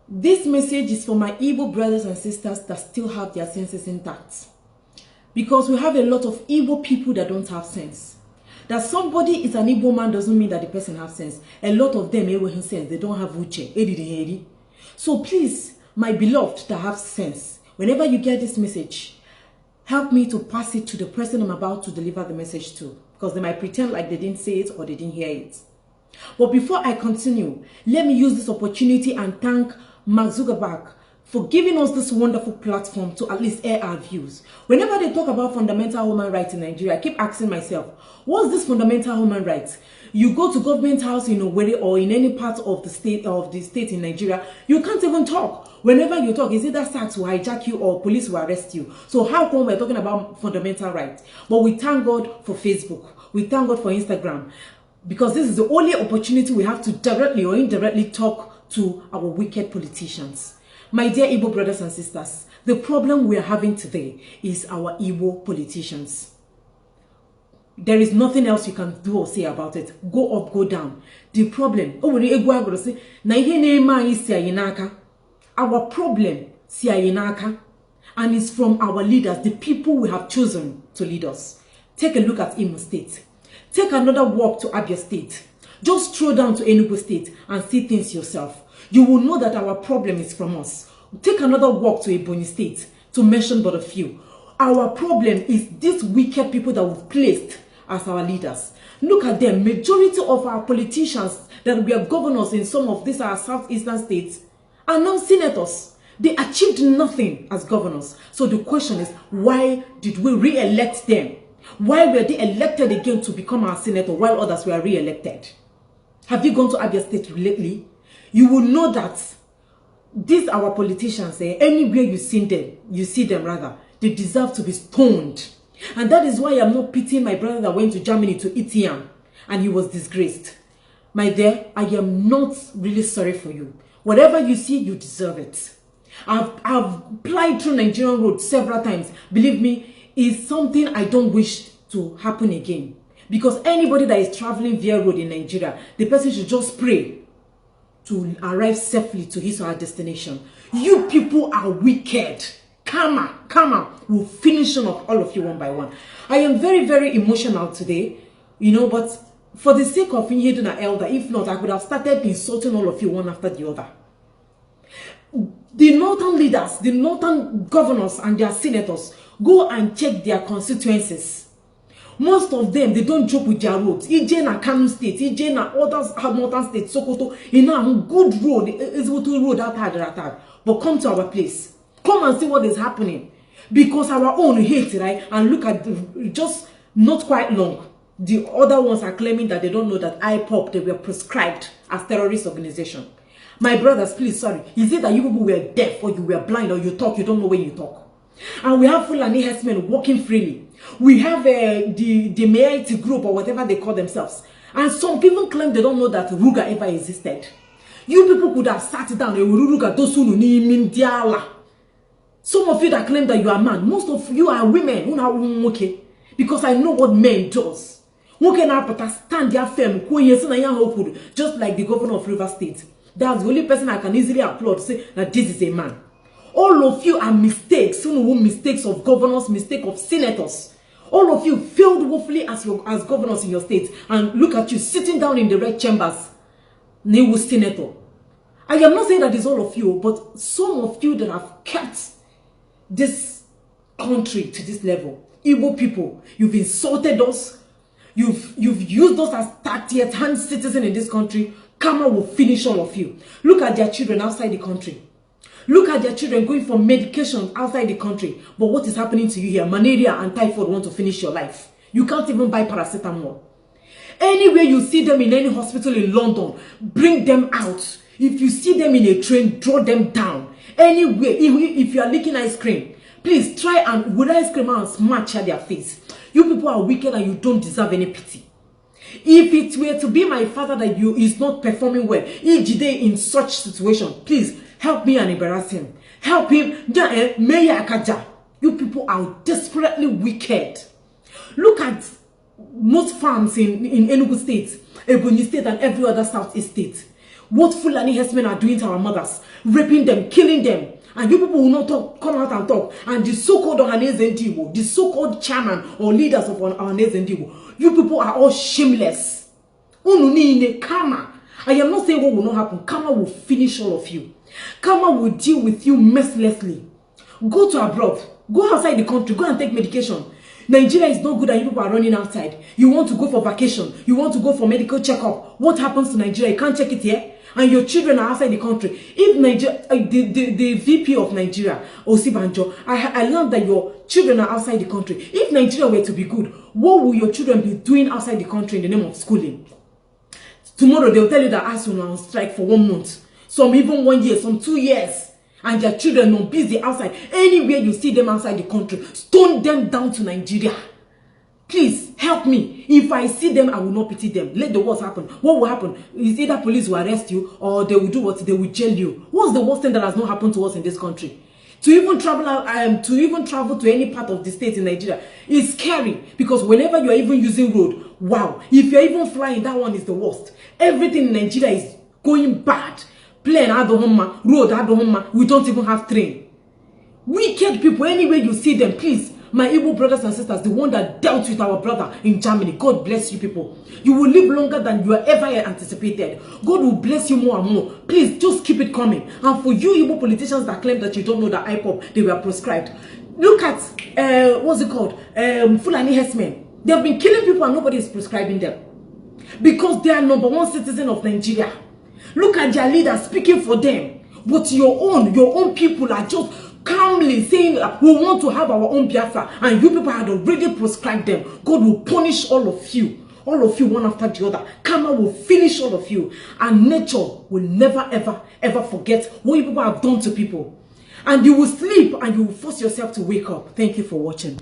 This message is for my Igbo brothers and sisters that still have their senses intact. Because we have a lot of Igbo people that don't have sense. That somebody is an Igbo man doesn't mean that the person has sense. A lot of them have sense. They don't have uche. So please, my beloved that have sense, whenever you get this message, help me to pass it to the person I'm about to deliver the message to. Because they might pretend like they didn't say it or they didn't hear it. But before I continue, let me use this opportunity and thank Mark Zuckerberg for giving us this wonderful platform to at least air our views. Whenever they talk about fundamental human rights in Nigeria, I keep asking myself, what's this fundamental human rights? You go to government house in Owerri or in any part of the state in Nigeria, you can't even talk. Whenever you talk, is either SARS will hijack you or police will arrest you. So how come we're talking about fundamental rights? But we thank God for Facebook. We thank God for Instagram. Because this is the only opportunity we have to directly or indirectly talk to our wicked politicians. My dear Igbo brothers and sisters, the problem we are having today is our Igbo politicians. There is nothing else you can do or say about it. Go up, go down. The problem, our problem, and it's from our leaders, the people we have chosen to lead us. Take a look at Imo State. Take another walk to Abia State. Just throw down to Enugu State and see things yourself. You will know that our problem is from us. Take another walk to Ebonyi State, to mention but a few. Our problem is these wicked people that we've placed as our leaders. Look at them. Majority of our politicians that we are governors in some of these our southeastern states are now senators. They achieved nothing as governors. So the question is, why did we re-elect them? Why were they elected again to become our senator while others were re-elected? Have you gone to Abia State lately? You will know that these our politicians, anywhere you see them, they deserve to be stoned. And that is why I'm not pitying my brother that went to Germany to eat yam and he was disgraced. My dear, I am not really sorry for you. Whatever you see, you deserve it. I've applied through Nigerian road several times. Believe me, it's something I don't wish to happen again. Because anybody that is traveling via road in Nigeria, the person should just pray to arrive safely to his or her destination. You people are wicked. Karma will finish off all of you one by one. I am very, very emotional today, but for the sake of Inheduna Elder, if not, I could have started insulting all of you one after the other. The northern leaders, the northern governors and their senators, go and check their constituencies. Most of them, they don't joke with their roads. Ijena Kano State, Ijena others have northern states, Sokoto, good road, is what we road out. But come to our place. Come and see what is happening. Because our own hate, right? And look at just not quite long. The other ones are claiming that they don't know that IPOP, they were prescribed as terrorist organization. My brothers, please, sorry. Is it that you people were deaf or you were blind or you talk, you don't know when you talk? And we have Fulani herdsmen walking freely. We have the Meaiti group or whatever they call themselves. And some people claim they don't know that Ruga ever existed. You people could have sat down and Ruga Dosunu ni Mindiala. Some of you that claim that you are man, most of you are women. Okay? Because I know what men does. Stand their firm, just like the governor of River State. That's the only person I can easily applaud to say that this is a man. All of you are mistakes. Mistakes of governors, mistakes of senators. All of you failed woefully as governors in your state. And look at you sitting down in the red chambers. New senator. I am not saying that it's all of you, but some of you that have kept this country to this level. Igbo people, you've insulted us. You've used us as 30th hand citizens in this country. Karma will finish all of you. Look at their children outside the country. Look at their children going for medication outside the country. But what is happening to you here? Malaria and typhoid want to finish your life. You can't even buy paracetamol. Anywhere you see them in any hospital in London, bring them out. If you see them in a train, draw them down. Anywhere, if you are licking ice cream, please try and with ice cream and smash at their face. You people are wicked and you don't deserve any pity. If it were to be my father that is not performing well, in such situation, please help me and embarrass him. Help him. You people are desperately wicked. Look at most farms in Enugu State, Ebonyi State, and every other Southeast state. what Fulani herdsmen are doing to our mothers, raping them, killing them. And you people will not come out and talk. And the so-called Ohanaeze Ndigbo, the so-called chairman or leaders of Ohanaeze Ndigbo, you people are all shameless. Karma. I am not saying what will not happen. Karma will finish all of you. Karma will deal with you mercilessly. Go to abroad. Go outside the country. Go and take medication. Nigeria is not good and you people are running outside. You want to go for vacation. You want to go for medical checkup. What happens to Nigeria? You can't check it here. And your children are outside the country. If Nigeria, the VP of Nigeria, Osibanjo, I learned that your children are outside the country. If Nigeria were to be good, what will your children be doing outside the country in the name of schooling? Tomorrow they will tell you that ASUU are on strike for 1 month. Some even 1 year, some 2 years. And their children are busy outside. Anywhere you see them outside the country, stone them down to Nigeria. Please help me. If I see them, I will not pity them. Let the worst happen. What will happen is either police will arrest you or they will do what? They will jail you. What's the worst thing that has not happened to us in this country? To even travel to any part of the state in Nigeria is scary, because whenever you are even using road, wow, if you're even flying, that one is the worst. Everything in Nigeria is going bad. Plane adohoma, road adohoma, we don't even have train. Wicked people, anywhere you see them, please. My Igbo brothers and sisters, the one that dealt with our brother in Germany, God bless you people. You will live longer than you ever anticipated. God will bless you more and more. Please, just keep it coming. And for you Igbo politicians that claim that you don't know that IPOB, they were proscribed. Look at, what's it called? Fulani herdsmen. They have been killing people and nobody is prescribing them. Because they are #1 citizen of Nigeria. Look at their leaders speaking for them. But your own people are just calmly saying we want to have our own Biafra, and you people had already prescribed them. God will punish all of you one after the other. Karma will finish all of you, and nature will never ever forget what you people have done to people. And you will sleep and you will force yourself to wake up. Thank you for watching.